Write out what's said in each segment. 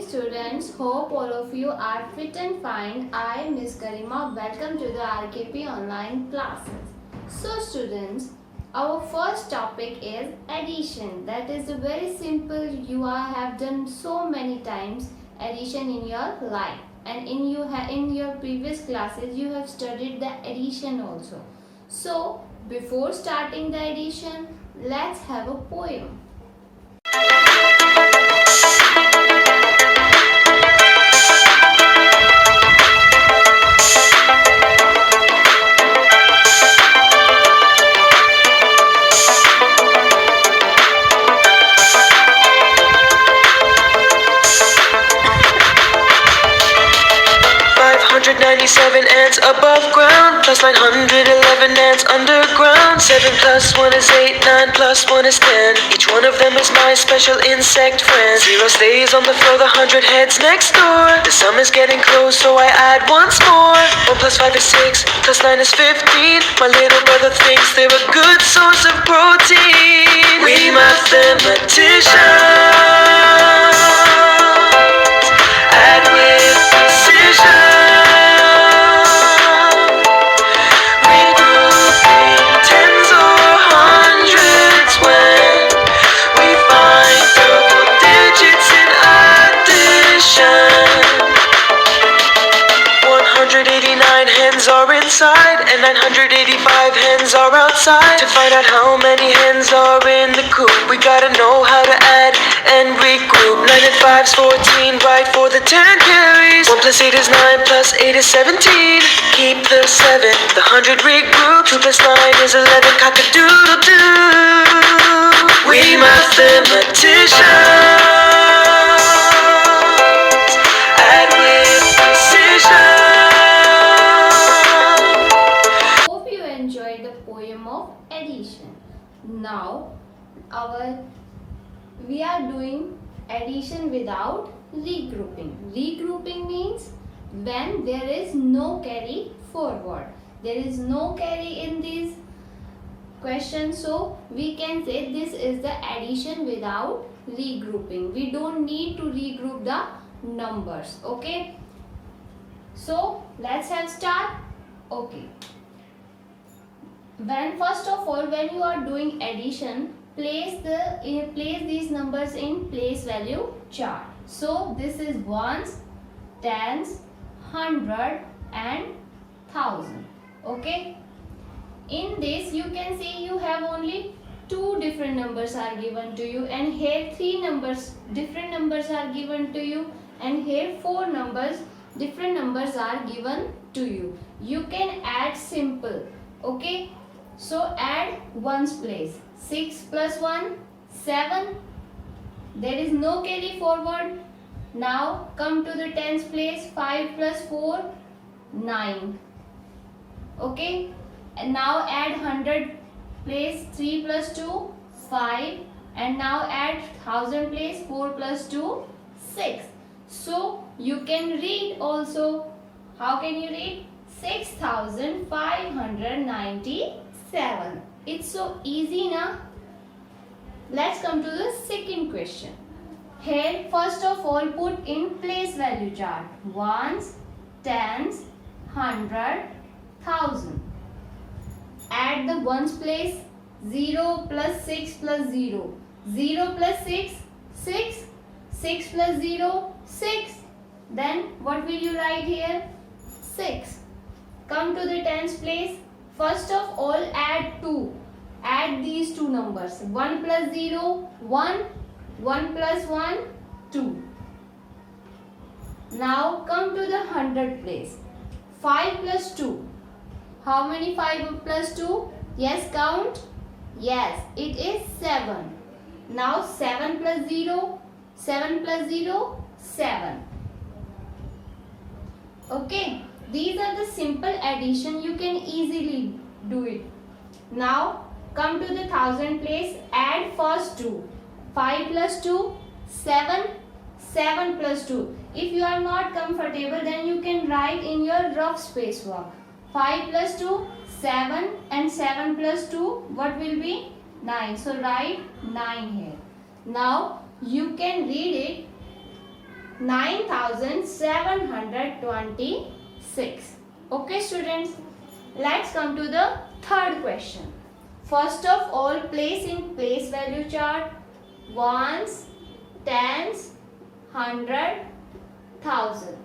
students, hope all of you are fit and fine. I, Miss Garima, welcome to the RKP online classes. So students, our first topic is addition. That is very simple. You have done so many times addition in your life, and in your previous classes you have studied the addition also. So before starting the addition, let's have a poem. 97 ants above ground, plus 911 ants underground. 7 plus 1 is 8, 9 plus 1 is 10. Each one of them is my special insect friend. 0 stays on the floor, the 100 heads next door. The sum is getting close, so I add once more. 1 plus 5 is 6, plus 9 is 15. My little brother thinks they're a good source of protein. We mathematicians add with precision. And 985 hens are outside. To find out how many hens are in the coop, we gotta know how to add and regroup. 9 and 5's 14, right for the 10 carries. 1 plus 8 is 9, plus 8 is 17. Keep the 7, the 100 regroup. 2 plus 9 is 11, cock-a-doodle-doo. We mathematicians add with precision. Now we are doing addition without regrouping. Regrouping means when there is no carry forward. There is no carry in this question, so we can say this is the addition without regrouping. We don't need to regroup the numbers. Okay, so let's have start. Okay, first of all, when you are doing addition, place these numbers in place value chart. So this is ones, tens, 100 and 1000. Okay, in this you can see you have only two different numbers are given to you, and here three different numbers are given to you, and here four different numbers are given to you. You can add simple. Okay, so add ones place. 6 plus 1, 7. There is no carry forward. Now come to the tens place. 5 plus 4, 9. Okay, and now add 100 place. 3 plus 2, 5. And now add 1000 place. 4 plus 2, 6. So you can read also. How can you read? 6597. It's so easy now. Let's come to the second question. Here first of all put in place value chart. Ones, tens, 100, 1000. Add the ones place. 0 plus 6 plus 0. 0 plus 6, 6. 6 plus 0, 6. Then what will you write here? 6. Come to the tens place. First of all add 2. Add these two numbers. 1 plus 0, 1. 1 plus 1, 2. Now come to the 100 place. 5 plus 2. How many 5 plus 2? Yes, count. Yes, it is 7. Now 7 plus 0. 7 plus 0, 7. Okay. These are the simple addition. You can easily do it. Now come to the 1000 place. Add first 2. 5 plus 2, 7. 7 plus 2. If you are not comfortable, then you can write in your rough space work. 5 plus 2, 7, and 7 plus 2, what will be? 9. So write 9 here. Now you can read it 9726. Okay students, let's come to the third question. First of all, place in place value chart ones, tens, 100, 1000.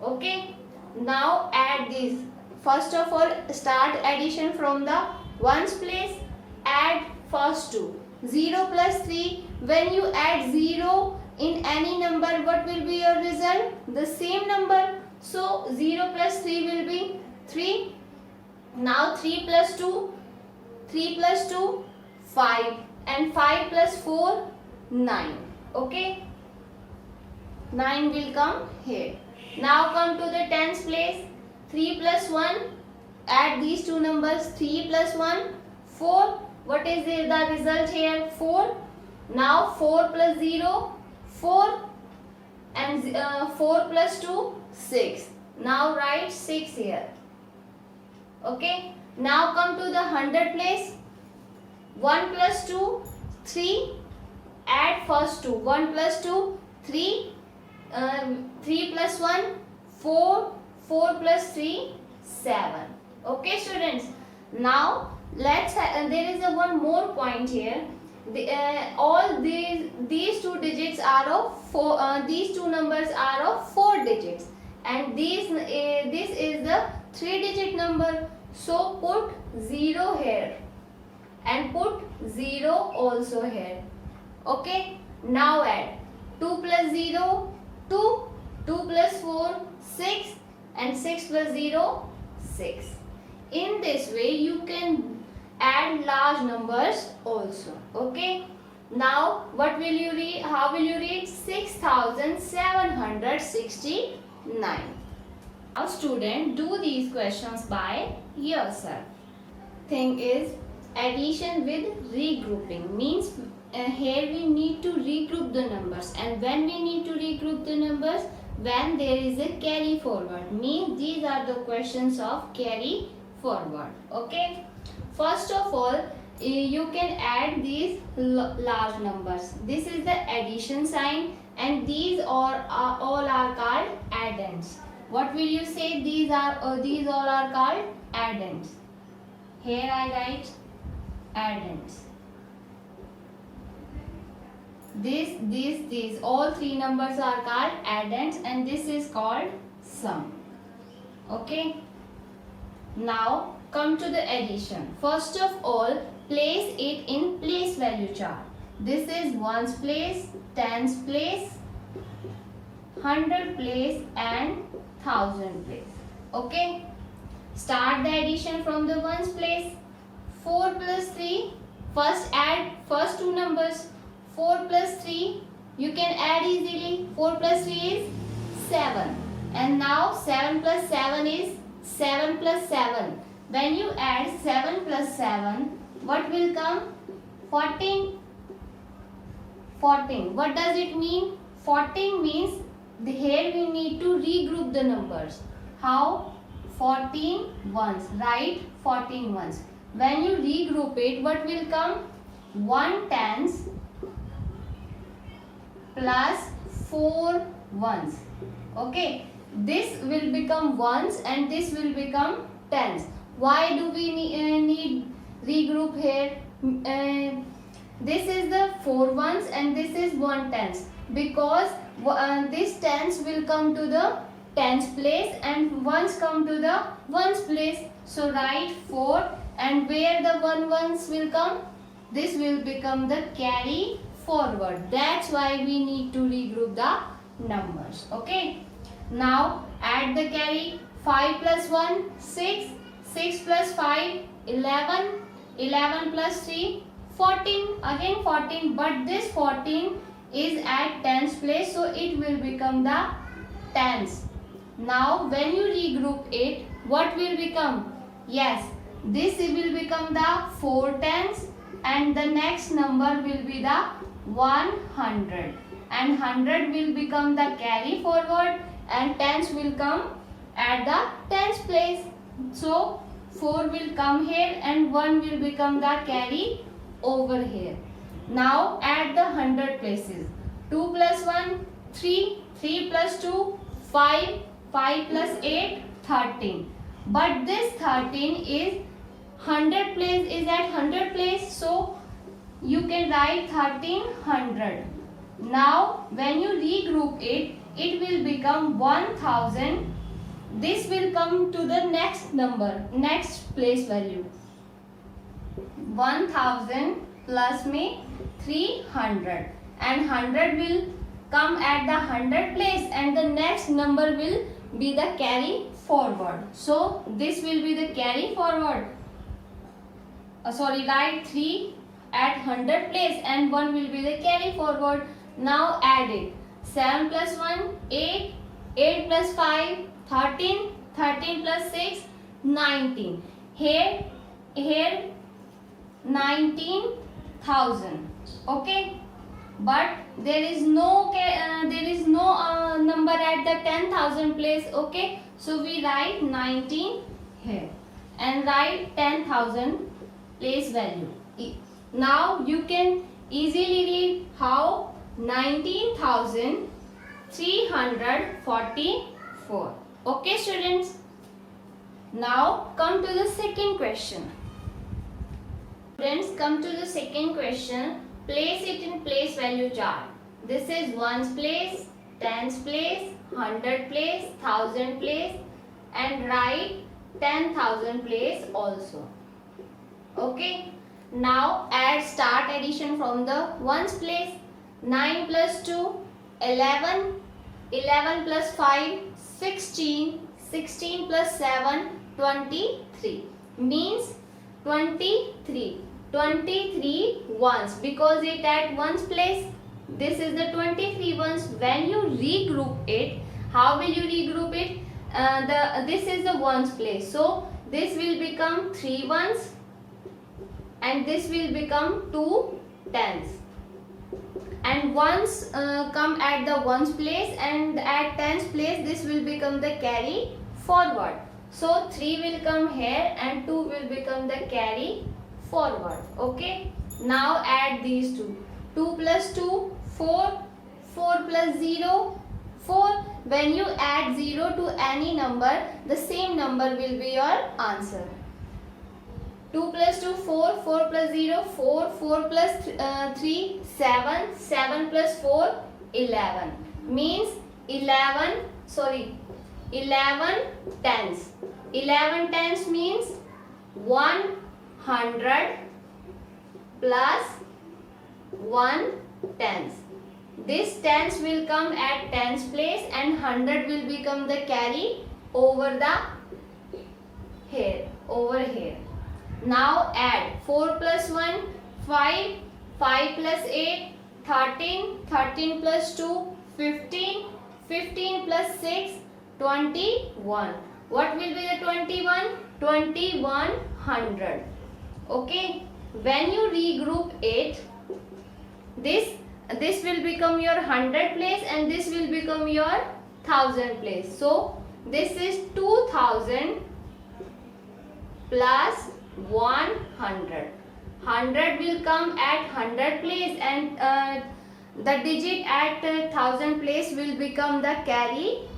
Okay, now add these. First of all, start addition from the ones place. Add first two. 0 plus 3. When you add 0 in any number, what will be your result? The same number. So 0 plus 3 will be 3. Now 3 plus 2. 3 plus 2, 5. And 5 plus 4, 9. Okay. 9 will come here. Now come to the tens place. 3 plus 1. Add these two numbers. 3 plus 1, 4. What is the result here? 4. Now 4 plus 0, 4. And 4 plus 2, 6. Now write 6 here. Okay. Now come to the 100 place. 1 plus 2, 3. Add first 2. 1 plus 2, 3. 3 plus 1, 4. 4 plus 3, 7. Okay students. Now let's there is one more point here. All these two digits are of 4. These two numbers are of 4 digits, and this is the 3-digit number. So put 0 here and put 0 also here. Okay. Now add 2 plus 0, 2. 2 plus 4, 6. And 6 plus 0, 6. In this way you can add large numbers also. Okay. Now what will you read? How will you read? 6769. Now student, do these questions by yourself. Thing is, addition with regrouping means here we need to regroup the numbers, and when we need to regroup the numbers, when there is a carry forward, means these are the questions of carry forward. Okay. First of all, you can add these large numbers. This is the addition sign, and these all are called addends. What will you say? These all are called addends. Here I write addends. These all three numbers are called addends, and this is called sum. Okay. Now come to the addition. First of all, place it in place value chart. This is ones place, tens place, 100 place, and 1000 place. Okay. Start the addition from the ones place. 4 plus 3. First add first two numbers. 4 plus 3, you can add easily. 4 plus 3 is 7. And now 7 plus 7 is 7 plus 7. When you add 7 plus 7, what will come? 14. 14. What does it mean? 14 means here we need to regroup the numbers. How? 14 ones. Write 14 ones. When you regroup it, what will come? 1 tens plus 4 ones. Okay. This will become ones and this will become tens. Why do we need regroup here? This is the 4 ones and this is 1 tens, because this tens will come to the tens place and ones come to the ones place. So write 4, and where the 1 ones will come? This will become the carry forward. That's why we need to regroup the numbers. Okay. Now add the carry. 5 plus 1, 6. 6 plus 5, 11. 11 plus 3, 14. Again 14. But this 14 is at tens place, so it will become the tens. Now when you regroup it, what will become? Yes, this will become the 4 tens, and the next number will be the 100, and 100 will become the carry forward, and tens will come at the tens place. So 4 will come here and 1 will become the carry over here. Now add the 100 places. 2 plus 1, 3. 3 plus 2, 5. 5 plus 8, 13. But this 13 is 100 place, is at 100 place. So you can write 1300. Now when you regroup it, it will become 1000. This will come to the next number, next place value. 1000 plus में 300, and 100 will come at the 100 place, and the next number will be the carry forward. So this will be the carry forward. Write 3 at 100 place and 1 will be the carry forward. Now add it. 7 plus 1, 8. 8 plus 5, 13. 13 plus 6, 19. Here 19,000. Okay, but there is no number at the 10,000 place. Okay, so we write 19 here and write 10,000 place value. Now you can easily read how 19,344. Okay students, now come to the second question. Students, come to the second question. Place it in place value chart. This is ones place, tens place, 100 place, 1000 place, and write 10,000 place also. Okay, now add, start addition from the ones place. 9 plus 2, 11. 11 plus 5, 16. 16 plus 7, 23. Means 23. 23 ones, because it at ones place. This is the 23 ones. When you regroup it, how will you regroup it? This is the ones place. So this will become 3 ones and this will become 2 tens. And ones come at the ones place, and at tens place this will become the carry forward. So 3 will come here and 2 will become the carry forward. Okay, now add these two. 2 plus 2, 4. 4 plus 0, 4. When you add 0 to any number, the same number will be your answer. 2 plus 2, 4. 4 plus 0, 4. 4 plus 3, 7. 7 plus 4, 11. Means 11 tens. 11 tens means 100 plus 1 tens. This tens will come at tens place and 100 will become the carry over here. Now add 4 plus 1, 5. 5 plus 8, 13. 13 plus 2, 15. 15 plus 6, 21. What will be the 21? 2100. Okay, when you regroup it, this will become your 100 place and this will become your 1000 place. So this is 2000 plus 100. 100 will come at 100 place and the digit at 1000 place will become the carry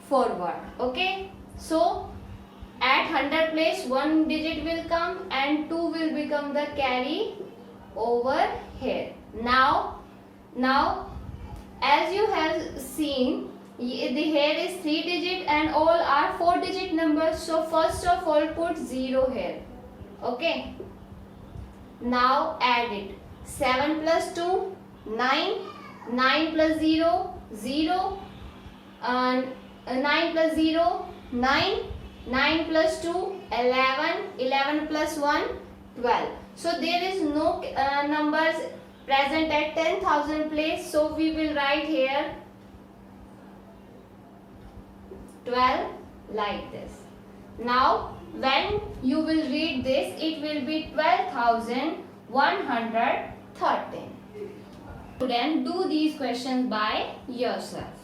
forward. Okay, so at 100 place 1 digit will come and 2 will become the carry over here. Now as you have seen, here is 3 digit and all are 4 digit numbers. So first of all put 0 here. Okay, now add it. 7 plus 2, 9. 9 plus 0, 0. 9 plus 0, 9. 9 plus 2, 11. 11 plus 1, 12. So there is no numbers present at 10,000 place. So we will write here 12 like this. Now when you will read this, it will be 12,113. Students, do these questions by yourself.